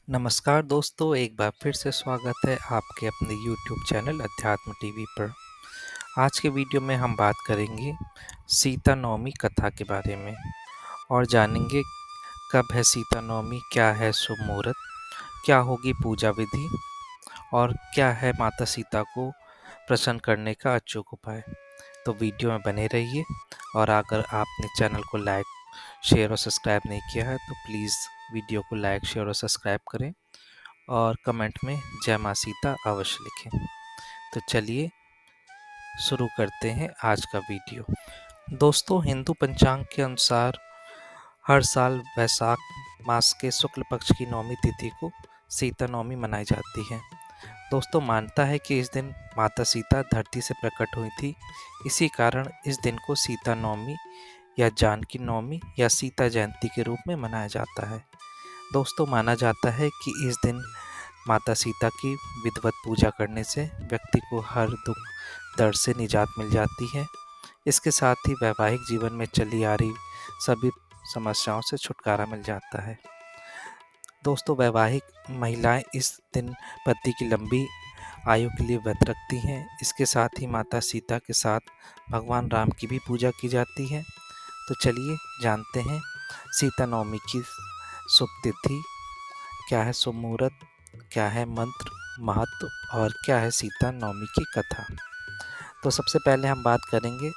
नमस्कार दोस्तों, एक बार फिर से स्वागत है आपके अपने YouTube चैनल अध्यात्म टीवी पर। आज के वीडियो में हम बात करेंगे सीता नवमी कथा के बारे में और जानेंगे कब है सीता नवमी, क्या है शुभ मुहूर्त, क्या होगी पूजा विधि और क्या है माता सीता को प्रसन्न करने का अचूक उपाय। तो वीडियो में बने रहिए और अगर आपने चैनल को लाइक, शेयर और सब्सक्राइब नहीं किया है तो प्लीज़ वीडियो को लाइक, शेयर और सब्सक्राइब करें और कमेंट में जय माँ सीता अवश्य लिखें। तो चलिए शुरू करते हैं आज का वीडियो। दोस्तों, हिंदू पंचांग के अनुसार हर साल वैशाख मास के शुक्ल पक्ष की नवमी तिथि को सीता नवमी मनाई जाती है। दोस्तों, मानता है कि इस दिन माता सीता धरती से प्रकट हुई थी। इसी कारण इस दिन को सीता नवमी या जानकी नवमी या सीता जयंती के रूप में मनाया जाता है। दोस्तों, माना जाता है कि इस दिन माता सीता की विधिवत पूजा करने से व्यक्ति को हर दुख दर्द से निजात मिल जाती है। इसके साथ ही वैवाहिक जीवन में चली आ रही सभी समस्याओं से छुटकारा मिल जाता है। दोस्तों, वैवाहिक महिलाएं इस दिन पति की लंबी आयु के लिए व्रत रखती हैं। इसके साथ ही माता सीता के साथ भगवान राम की भी पूजा की जाती है। तो चलिए जानते हैं सीता नवमी की शुभ तिथि, क्या है शुभ मुहूर्त, क्या है मंत्र महत्व और क्या है सीता नवमी की कथा। तो सबसे पहले हम बात करेंगे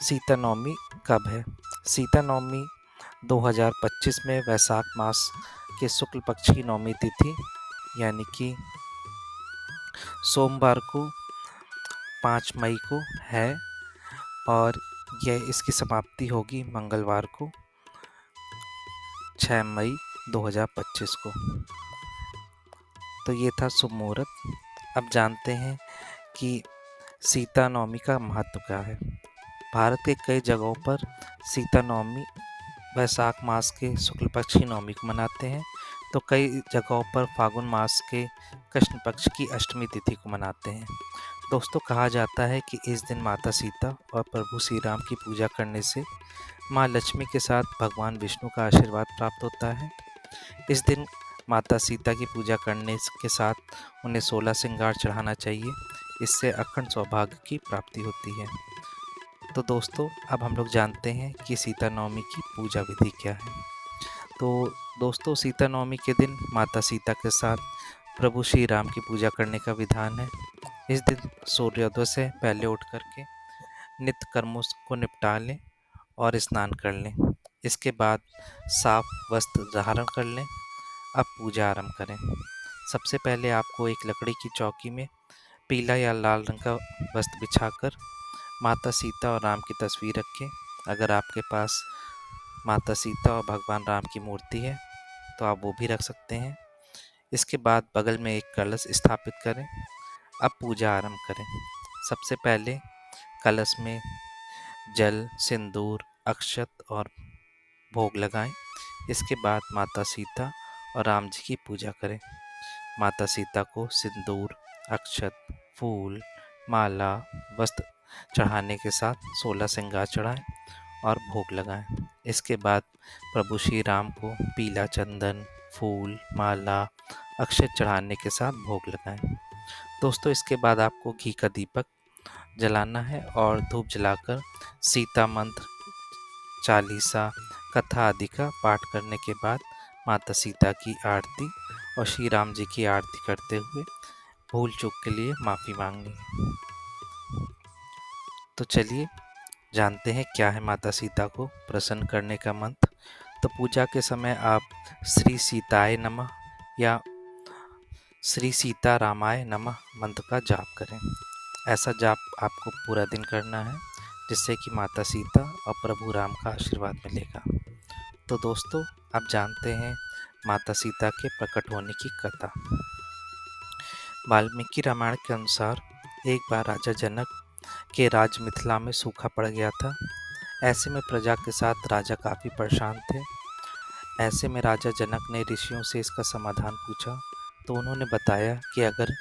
सीता नवमी कब है। सीता नवमी 2025 में वैशाख मास के शुक्ल पक्ष की नवमी तिथि यानी कि सोमवार को 5 मई को है और यह इसकी समाप्ति होगी मंगलवार को 6 मई 2025 को। तो ये था शुभ मुहूर्त। अब जानते हैं कि सीता नवमी का महत्व क्या है। भारत के कई जगहों पर सीता नवमी वैशाख मास के शुक्ल पक्ष की नवमी को मनाते हैं, तो कई जगहों पर फागुन मास के कृष्ण पक्ष की अष्टमी तिथि को मनाते हैं। दोस्तों, कहा जाता है कि इस दिन माता सीता और प्रभु श्री राम की पूजा करने से माँ लक्ष्मी के साथ भगवान विष्णु का आशीर्वाद प्राप्त होता है। इस दिन माता सीता की पूजा करने के साथ उन्हें 16 श्रृंगार चढ़ाना चाहिए। इससे अखंड सौभाग्य की प्राप्ति होती है। तो दोस्तों, अब हम लोग जानते हैं कि सीता नवमी की पूजा विधि क्या है। तो दोस्तों, सीता नवमी के दिन माता सीता के साथ प्रभु श्री राम की पूजा करने का विधान है। इस दिन सूर्योदय से पहले उठ करके नित्य कर्मों को निपटा लें और स्नान कर लें। इसके बाद साफ वस्त्र धारण कर लें। अब पूजा आरंभ करें। सबसे पहले आपको एक लकड़ी की चौकी में पीला या लाल रंग का वस्त्र बिछाकर माता सीता और राम की तस्वीर रखें। अगर आपके पास माता सीता और भगवान राम की मूर्ति है तो आप वो भी रख सकते हैं। इसके बाद बगल में एक कलश स्थापित करें। अब पूजा आरंभ करें। सबसे पहले कलश में जल, सिंदूर, अक्षत और भोग लगाएं। इसके बाद माता सीता और राम जी की पूजा करें। माता सीता को सिंदूर, अक्षत, फूल, माला, वस्त्र चढ़ाने के साथ 16 श्रृंगार चढ़ाएं और भोग लगाएं। इसके बाद प्रभु श्री राम को पीला चंदन, फूल, माला, अक्षत चढ़ाने के साथ भोग लगाएं। दोस्तों, इसके बाद आपको घी का दीपक जलाना है और धूप जलाकर सीता मंत्र, चालीसा, कथा आदि का पाठ करने के बाद माता सीता की आरती और श्री राम जी की आरती करते हुए भूल चूक के लिए माफ़ी मांगनी है। तो चलिए जानते हैं क्या है माता सीता को प्रसन्न करने का मंत्र। तो पूजा के समय आप श्री सीताय नमः या श्री सीता रामाय नमः मंत्र का जाप करें। ऐसा जाप आपको पूरा दिन करना है, जिससे कि माता सीता और प्रभु राम का आशीर्वाद मिलेगा। तो दोस्तों, अब जानते हैं माता सीता के प्रकट होने की कथा। वाल्मीकि रामायण के अनुसार एक बार राजा जनक के राज्य मिथिला में सूखा पड़ गया था। ऐसे में प्रजा के साथ राजा काफ़ी परेशान थे। ऐसे में राजा जनक ने ऋषियों से इसका समाधान पूछा, तो उन्होंने बताया कि अगर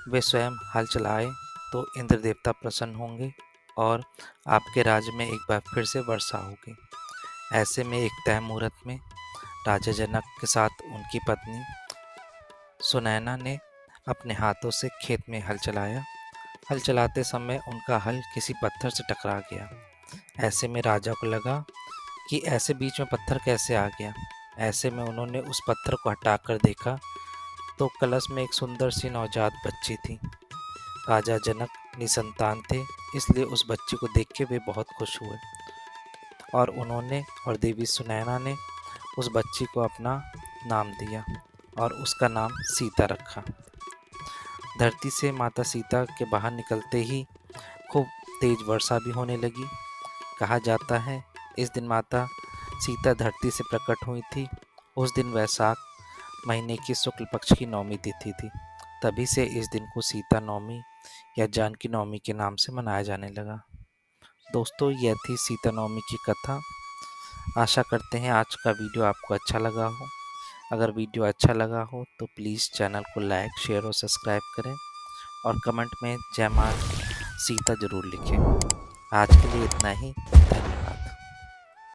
वे स्वयं हल चलाएं तो इंद्र देवता प्रसन्न होंगे और आपके राज्य में एक बार फिर से वर्षा होगी। ऐसे में एक तय मुहूर्त में राजा जनक के साथ उनकी पत्नी सुनैना ने अपने हाथों से खेत में हल चलाया। हल चलाते समय उनका हल किसी पत्थर से टकरा गया। ऐसे में राजा को लगा कि ऐसे बीच में पत्थर कैसे आ गया। ऐसे में उन्होंने उस पत्थर को हटाकर देखा तो कलश में एक सुंदर सी नवजात बच्ची थी। राजा जनक निसंतान थे, इसलिए उस बच्ची को देख के वे बहुत खुश हुए और देवी सुनैना ने उस बच्ची को अपना नाम दिया और उसका नाम सीता रखा। धरती से माता सीता के बाहर निकलते ही खूब तेज वर्षा भी होने लगी। कहा जाता है इस दिन माता सीता धरती से प्रकट हुई थी। उस दिन वैशाख महीने की शुक्ल पक्ष की नौमी तिथि थी। तभी से इस दिन को सीता नवमी या जानकी नवमी के नाम से मनाया जाने लगा। दोस्तों, यह थी सीता नवमी की कथा। आशा करते हैं आज का वीडियो आपको अच्छा लगा हो। अगर वीडियो अच्छा लगा हो तो प्लीज़ चैनल को लाइक, शेयर और सब्सक्राइब करें और कमेंट में जय मां सीता ज़रूर लिखें। आज के लिए इतना ही।